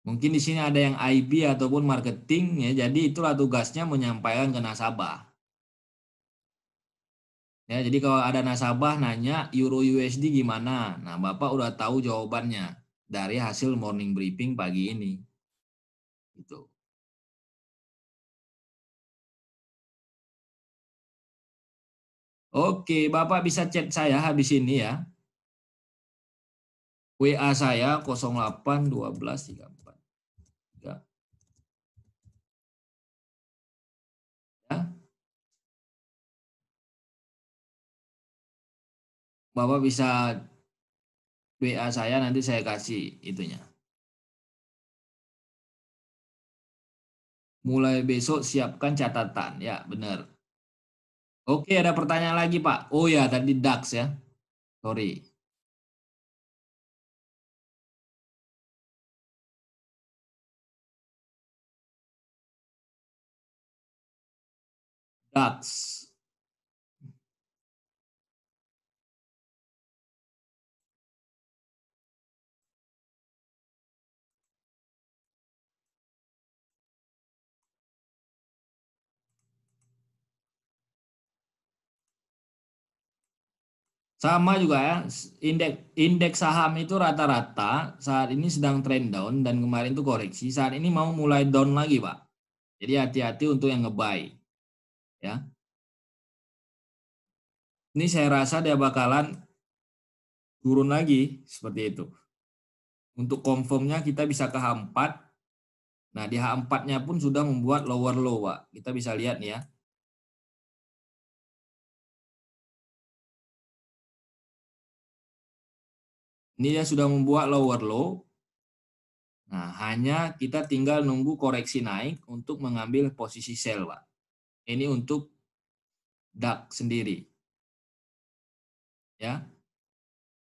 Mungkin di sini ada yang IB ataupun marketing ya, jadi itulah tugasnya menyampaikan ke nasabah. Ya, jadi kalau ada nasabah nanya Euro USD gimana? Nah, Bapak udah tahu jawabannya dari hasil morning briefing pagi ini. Gitu. Oke, Bapak bisa chat saya habis ini ya. WA saya 08 12 34. Ya. Bapak bisa WA saya, nanti saya kasih itunya. Mulai besok siapkan catatan, ya benar. Oke, ada pertanyaan lagi Pak. Oh ya, tadi DAX ya. Sorry. DAX. Sama juga ya, indeks saham itu rata-rata saat ini sedang trend down dan kemarin itu koreksi. Saat ini mau mulai down lagi, Pak. Jadi hati-hati untuk yang nge-buy. Ya. Ini saya rasa dia bakalan turun lagi seperti itu. Untuk confirmnya kita bisa ke H4. Nah, di H4-nya pun sudah membuat lower low, Pak. Kita bisa lihat nih ya. Ini dia sudah membuat lower low. Nah, hanya kita tinggal nunggu koreksi naik untuk mengambil posisi sell, Pak. Ini untuk DAX sendiri. Ya.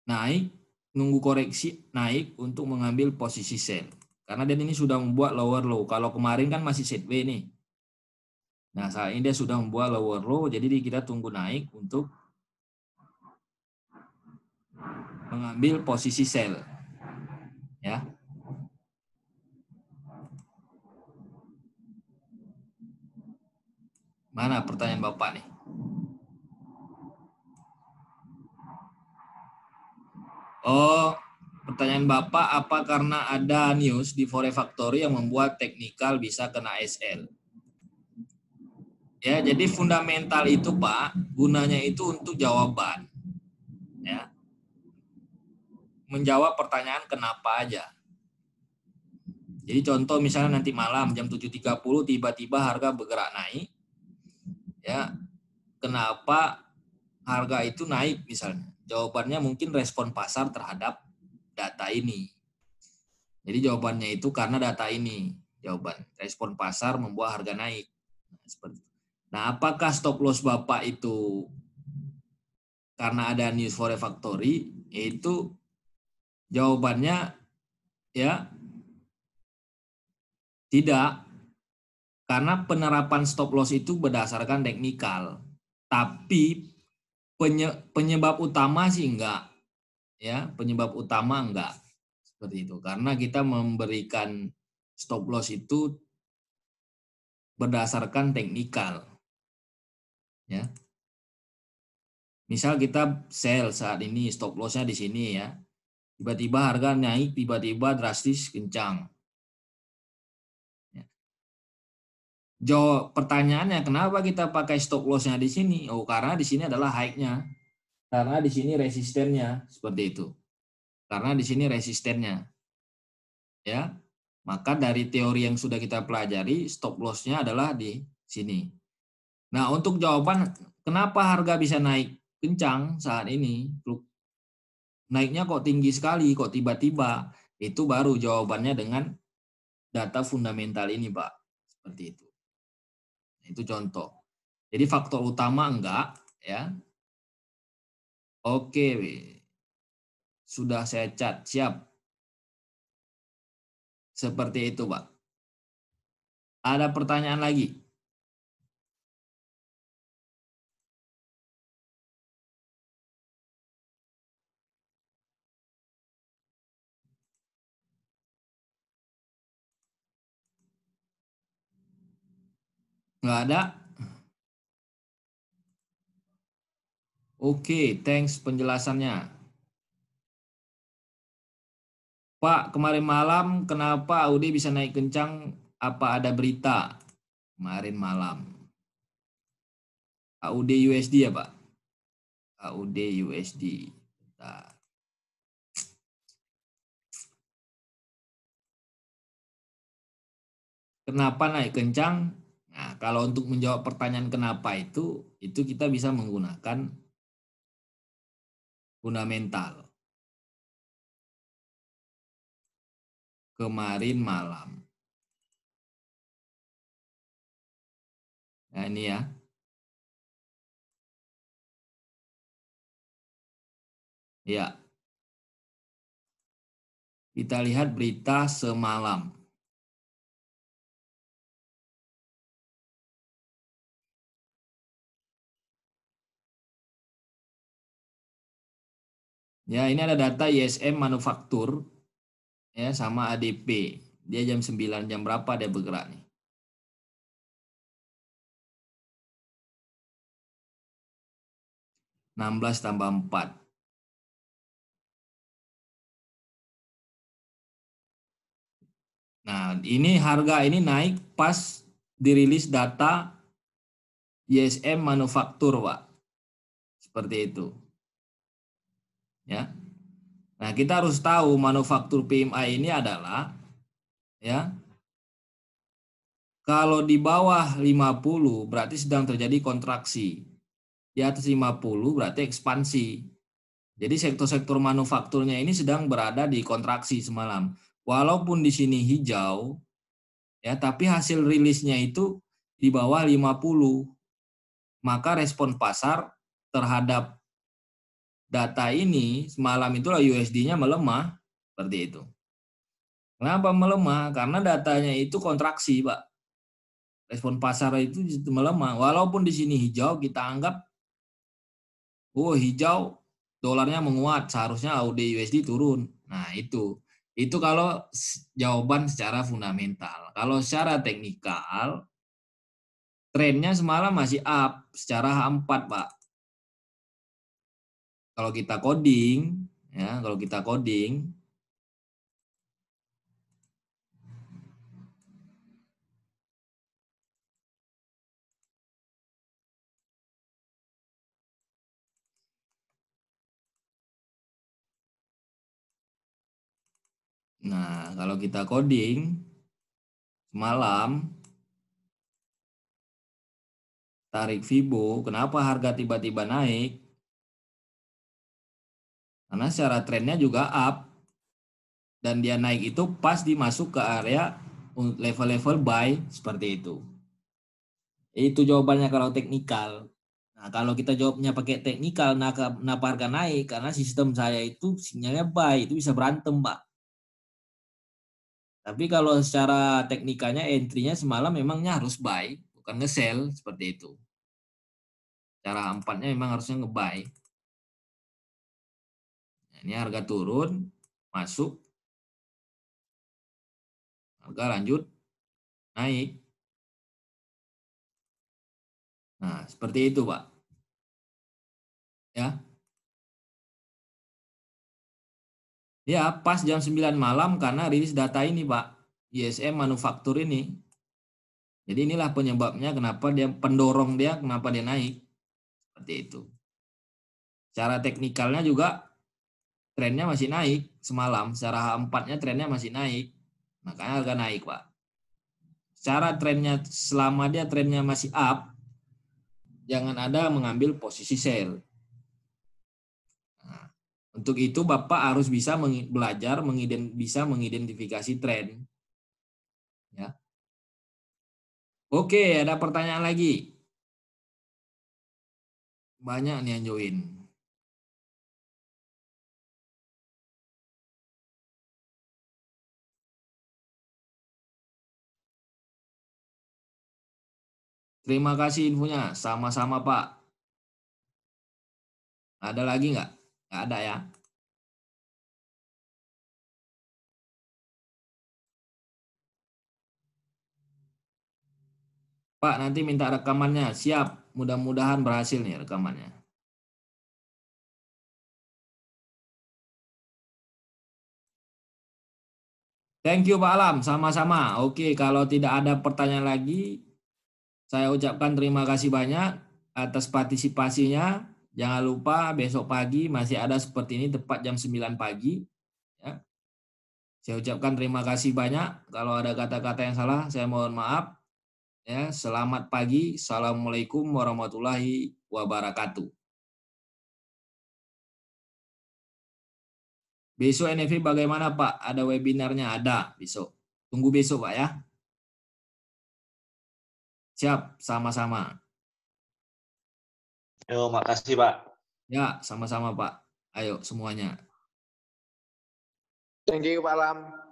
Naik, nunggu koreksi naik untuk mengambil posisi sell. Karena dia ini sudah membuat lower low. Kalau kemarin kan masih sideways nih. Nah, saat ini dia sudah membuat lower low, jadi kita tunggu naik untuk mengambil posisi sell. Ya. Mana pertanyaan Bapak nih? Oh, pertanyaan Bapak, apa karena ada news di Forex Factory yang membuat teknikal bisa kena SL? Ya, jadi fundamental itu Pak, gunanya itu untuk jawaban. Ya. Menjawab pertanyaan kenapa aja. Jadi contoh misalnya nanti malam jam 7.30 tiba-tiba harga bergerak naik. Ya. Kenapa harga itu naik misalnya? Jawabannya mungkin respon pasar terhadap data ini. Jadi jawabannya itu karena data ini. Jawaban respon pasar membuat harga naik. Nah, apakah stop loss Bapak itu karena ada news for a factory? Itu jawabannya ya tidak. Karena penerapan stop loss itu berdasarkan teknikal. Tapi penyebab utama sih enggak. Ya, penyebab utama enggak. Seperti itu. Karena kita memberikan stop loss itu berdasarkan teknikal. Ya. Misal kita sell saat ini, stop loss-nya di sini ya. Tiba-tiba harga naik, tiba-tiba drastis kencang. Ya. Pertanyaannya kenapa kita pakai stop loss-nya di sini? Oh, karena di sini adalah high-nya. Karena di sini resistennya, seperti itu. Karena di sini resistennya. Ya. Maka dari teori yang sudah kita pelajari, stop loss-nya adalah di sini. Nah, untuk jawaban kenapa harga bisa naik kencang saat ini, naiknya kok tinggi sekali, kok tiba-tiba, itu baru jawabannya dengan data fundamental ini, Pak. Seperti itu. Itu contoh. Jadi faktor utama enggak, ya. Oke, sudah saya cat, siap. Seperti itu, Pak. Ada pertanyaan lagi? Enggak ada? Oke, thanks penjelasannya. Pak, kemarin malam kenapa AUD bisa naik kencang? Apa ada berita? Kemarin malam. AUD USD ya, Pak? AUD USD. Bentar. Kenapa naik kencang? Nah, kalau untuk menjawab pertanyaan kenapa itu kita bisa menggunakan fundamental. Kemarin malam. Nah, ini ya. Ya. Kita lihat berita semalam. Ya, ini ada data ISM manufaktur ya sama ADP. Dia jam 9, jam berapa dia bergerak nih? (16 tambah 4). Nah, ini harga ini naik pas dirilis data ISM manufaktur, Pak. Seperti itu. Ya. Nah, kita harus tahu manufaktur PMI ini adalah ya. Kalau di bawah 50 berarti sedang terjadi kontraksi. Di atas 50 berarti ekspansi. Jadi sektor-sektor manufakturnya ini sedang berada di kontraksi semalam. Walaupun di sini hijau ya, tapi hasil rilisnya itu di bawah 50. Maka respon pasar terhadap data ini semalam itulah USD-nya melemah seperti itu. Kenapa melemah? Karena datanya itu kontraksi, Pak. Respon pasar itu melemah. Walaupun di sini hijau, kita anggap oh hijau dolarnya menguat, seharusnya AUD USD turun. Nah, itu kalau jawaban secara fundamental. Kalau secara teknikal trennya semalam masih up secara H4, Pak. Kalau kita coding, ya, nah, kalau kita coding semalam tarik Fibo, kenapa harga tiba-tiba naik? Karena secara trennya juga up dan dia naik itu pas dimasuk ke area level-level buy seperti itu. Itu jawabannya kalau teknikal. Nah, kalau kita jawabnya pakai teknikal, kenapa harga naik? Karena sistem saya itu sinyalnya buy, itu bisa berantem, Pak. Tapi kalau secara teknikalnya entry-nya semalam memangnya harus buy, bukan nge-sell seperti itu. Cara 4-nya memang harusnya nge-buy. Nah, ini harga turun, masuk, harga lanjut naik. Nah, seperti itu, Pak. Ya. Ya, pas jam 9 malam karena rilis data ini, Pak. ISM manufaktur ini. Jadi inilah penyebabnya kenapa dia pendorong dia kenapa dia naik. Seperti itu. Secara teknikalnya juga trennya masih naik semalam. Secara H4-nya trennya masih naik. Makanya harga naik, Pak. Secara trennya selama dia trennya masih up, jangan ada mengambil posisi sell. Nah, untuk itu Bapak harus bisa belajar bisa mengidentifikasi tren. Ya. Oke, ada pertanyaan lagi? Banyak nih yang join. Terima kasih infonya. Sama-sama, Pak. Ada lagi nggak? Nggak ada ya? Pak, nanti minta rekamannya. Siap. Mudah-mudahan berhasil nih rekamannya. Thank you Pak Alam. Sama-sama. Oke, kalau tidak ada pertanyaan lagi, saya ucapkan terima kasih banyak atas partisipasinya. Jangan lupa besok pagi masih ada seperti ini tepat jam 9 pagi. Ya. Saya ucapkan terima kasih banyak. Kalau ada kata-kata yang salah, saya mohon maaf. Ya, selamat pagi. Assalamualaikum warahmatullahi wabarakatuh. Besok NFP bagaimana Pak? Ada webinarnya? Ada besok. Tunggu besok Pak ya. Siap, sama-sama. Yo, makasih Pak. Ya, sama-sama Pak. Ayo semuanya. Thank you Pak Alam.